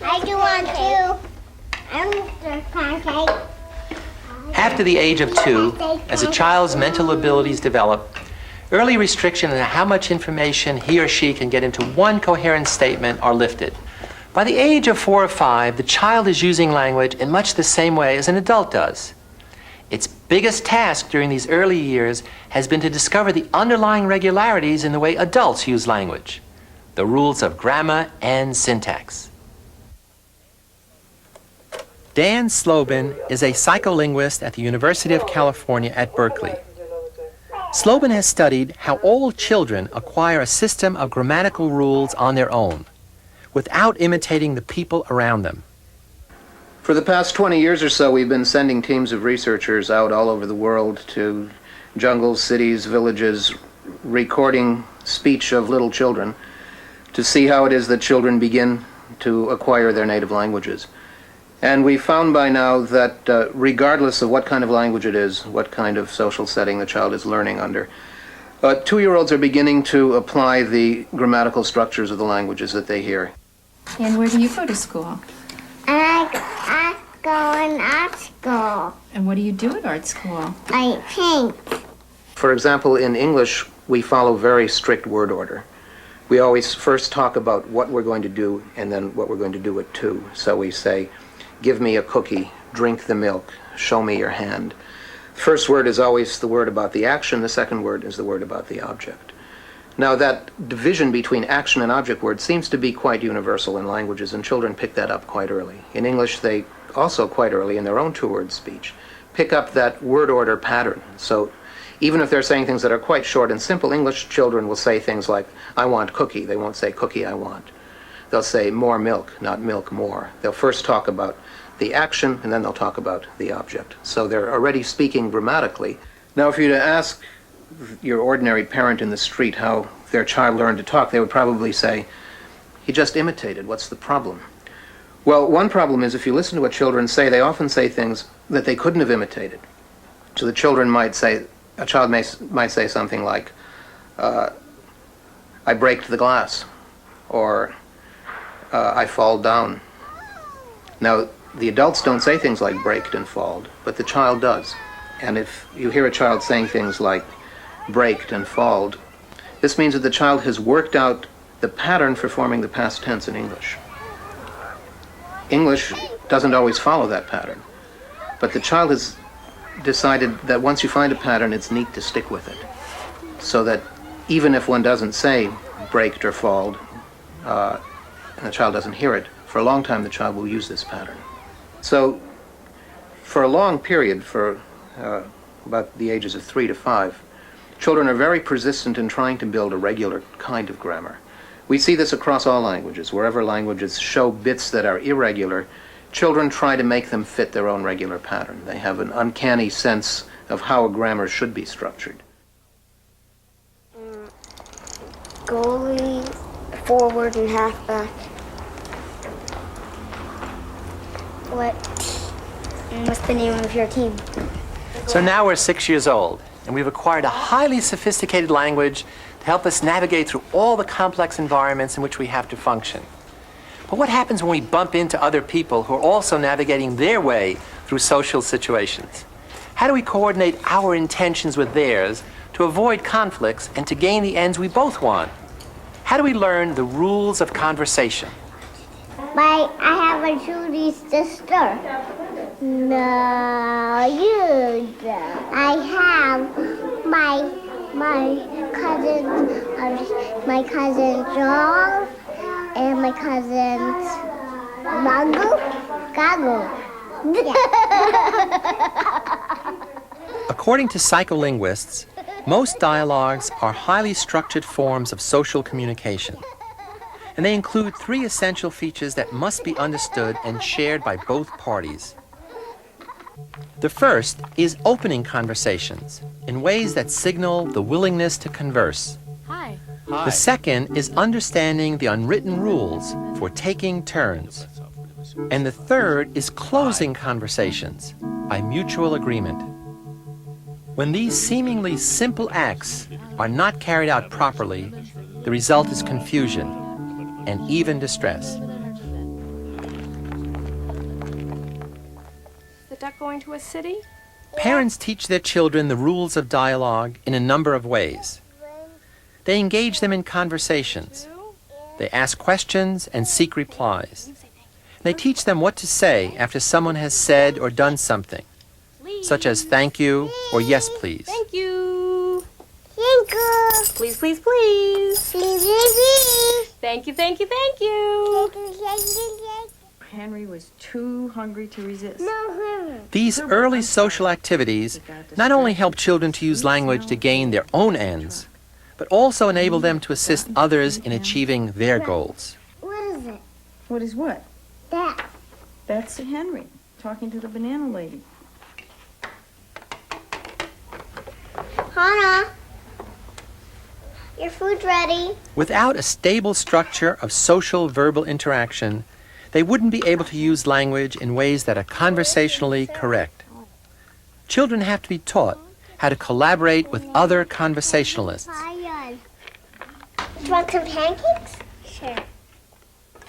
I do want to. I'm Mr. Pancake. After the age of 2, as a child's mental abilities develop, early restriction on how much information he or she can get into one coherent statement are lifted. By the age of 4 or 5, the child is using language in much the same way as an adult does. Its biggest task during these early years has been to discover the underlying regularities in the way adults use language, the rules of grammar and syntax. Dan Slobin is a psycholinguist at the University of California at Berkeley. Slobin has studied how all children acquire a system of grammatical rules on their own, without imitating the people around them. For the past 20 years or so, we've been sending teams of researchers out all over the world to jungles, cities, villages, recording speech of little children to see how it is that children begin to acquire their native languages. And we found by now that regardless of what kind of language it is, what kind of social setting the child is learning under, 2-year-olds are beginning to apply the grammatical structures of the languages that they hear. And where do you go to school? I go in art school. And what do you do at art school? I paint. For example, in English, we follow very strict word order. We always first talk about what we're going to do and then what we're going to do it to. So we say, give me a cookie, drink the milk, show me your hand. The first word is always the word about the action, the second word is the word about the object. Now that division between action and object words seems to be quite universal in languages, and children pick that up quite early. In English, they also quite early in their own 2-word speech pick up that word order pattern. So even if they're saying things that are quite short and simple, English children will say things like, I want cookie. They won't say cookie, I want. They'll say more milk, not milk more. They'll first talk about the action, and then they'll talk about the object. So they're already speaking grammatically. Now, if you were to ask your ordinary parent in the street how their child learned to talk, they would probably say, he just imitated. What's the problem? Well, one problem is if you listen to what children say, they often say things that they couldn't have imitated. So the children might say, a child might say something like, I breaked the glass, or I fall down. Now, the adults don't say things like breaked and falled, but the child does. And if you hear a child saying things like breaked and falled, this means that the child has worked out the pattern for forming the past tense in English. English doesn't always follow that pattern, but the child has decided that once you find a pattern, it's neat to stick with it. So that even if one doesn't say breaked or falled, and the child doesn't hear it, for a long time the child will use this pattern. So for a long period, for about the ages of 3 to 5, children are very persistent in trying to build a regular kind of grammar. We see this across all languages. Wherever languages show bits that are irregular, children try to make them fit their own regular pattern. They have an uncanny sense of how a grammar should be structured. Goalie, forward, and halfback. What's the name of your team? So now we're 6 years old, and we've acquired a highly sophisticated language to help us navigate through all the complex environments in which we have to function. But what happens when we bump into other people who are also navigating their way through social situations? How do we coordinate our intentions with theirs to avoid conflicts and to gain the ends we both want? How do we learn the rules of conversation? I have a Judy sister. No, you don't. I have my cousin Joel and my cousins Gago. According to psycholinguists, most dialogues are highly structured forms of social communication. And they include 3 essential features that must be understood and shared by both parties. The first is opening conversations in ways that signal the willingness to converse. Hi. The second is understanding the unwritten rules for taking turns. And the third is closing conversations by mutual agreement. When these seemingly simple acts are not carried out properly, the result is confusion and even distress. duck going to a city? Parents teach their children the rules of dialogue in a number of ways. They engage them in conversations. They ask questions and seek replies. They teach them what to say after someone has said or done something, such as thank you or yes, please. Thank you. Thank you. Please, please, please. Please, please, Thank you, thank you, thank you. please. Henry was too hungry to resist. No, These early social activities not only help children to use language to gain their own ends, but also enable them to assist others in achieving their goals. what is it? What is what? That. That's Henry talking to the banana lady. Hannah, your food's ready. Without a stable structure of social verbal interaction, they wouldn't be able to use language in ways that are conversationally correct. Children have to be taught how to collaborate with other conversationalists. Want some pancakes? Sure.